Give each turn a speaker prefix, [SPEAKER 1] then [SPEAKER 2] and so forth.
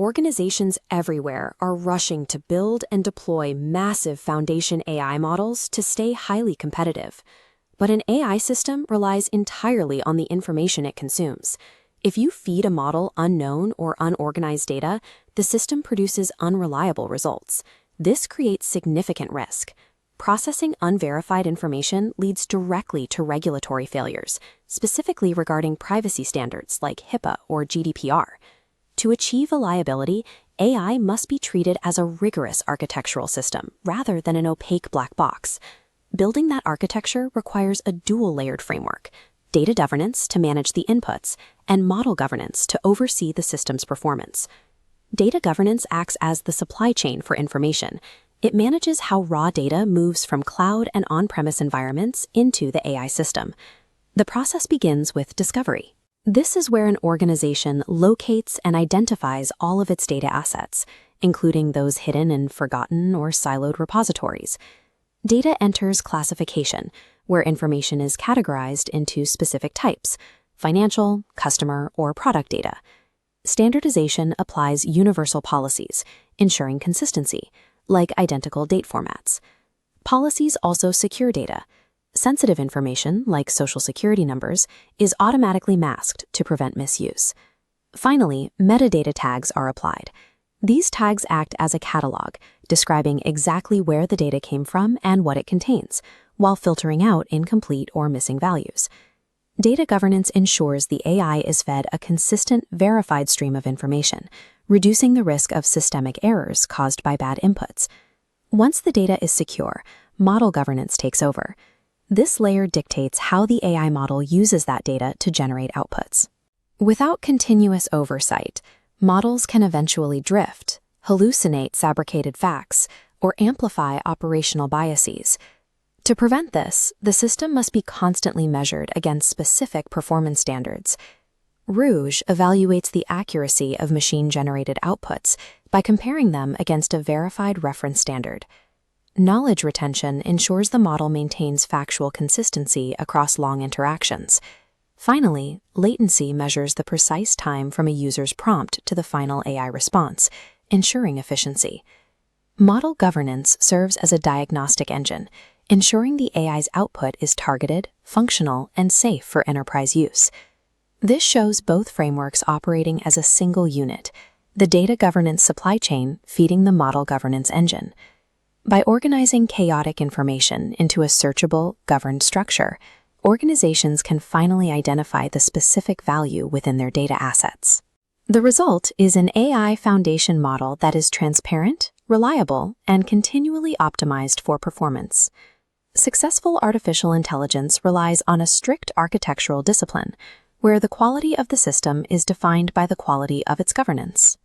[SPEAKER 1] Organizations everywhere are rushing to build and deploy massive foundation AI models to stay highly competitive. But an AI system relies entirely on the information it consumes. If you feed a model unknown or unorganized data, the system produces unreliable results. This creates significant risk. Processing unverified information leads directly to regulatory failures, specifically regarding privacy standards like HIPAA or GDPR. To achieve reliability, AI must be treated as a rigorous architectural system rather than an opaque black box. Building that architecture requires a dual-layered framework: data governance to manage the inputs, and model governance to oversee the system's performance. Data governance acts as the supply chain for information. It manages how raw data moves from cloud and on-premise environments into the AI system. The process begins with discovery. This is where an organization locates and identifies all of its data assets, including those hidden in forgotten or siloed repositories. Data enters classification, where information is categorized into specific types: financial, customer, or product data. Standardization applies universal policies, ensuring consistency, like identical date formats. Policies also secure data. Sensitive information, like social security numbers, is automatically masked to prevent misuse. Finally, metadata tags are applied. These tags act as a catalog, describing exactly where the data came from and what it contains, while filtering out incomplete or missing values. Data governance ensures the AI is fed a consistent, verified stream of information, reducing the risk of systemic errors caused by bad inputs. Once the data is secure, model governance takes over. This layer dictates how the AI model uses that data to generate outputs. Without continuous oversight, models can eventually drift, hallucinate fabricated facts, or amplify operational biases. To prevent this, the system must be constantly measured against specific performance standards. Rouge evaluates the accuracy of machine-generated outputs by comparing them against a verified reference standard. Knowledge retention ensures the model maintains factual consistency across long interactions. Finally, latency measures the precise time from a user's prompt to the final AI response, ensuring efficiency. Model governance serves as a diagnostic engine, ensuring the AI's output is targeted, functional, and safe for enterprise use. This shows both frameworks operating as a single unit, the data governance supply chain feeding the model governance engine. By organizing chaotic information into a searchable, governed structure, organizations can finally identify the specific value within their data assets. The result is an AI foundation model that is transparent, reliable, and continually optimized for performance. Successful artificial intelligence relies on a strict architectural discipline, where the quality of the system is defined by the quality of its governance.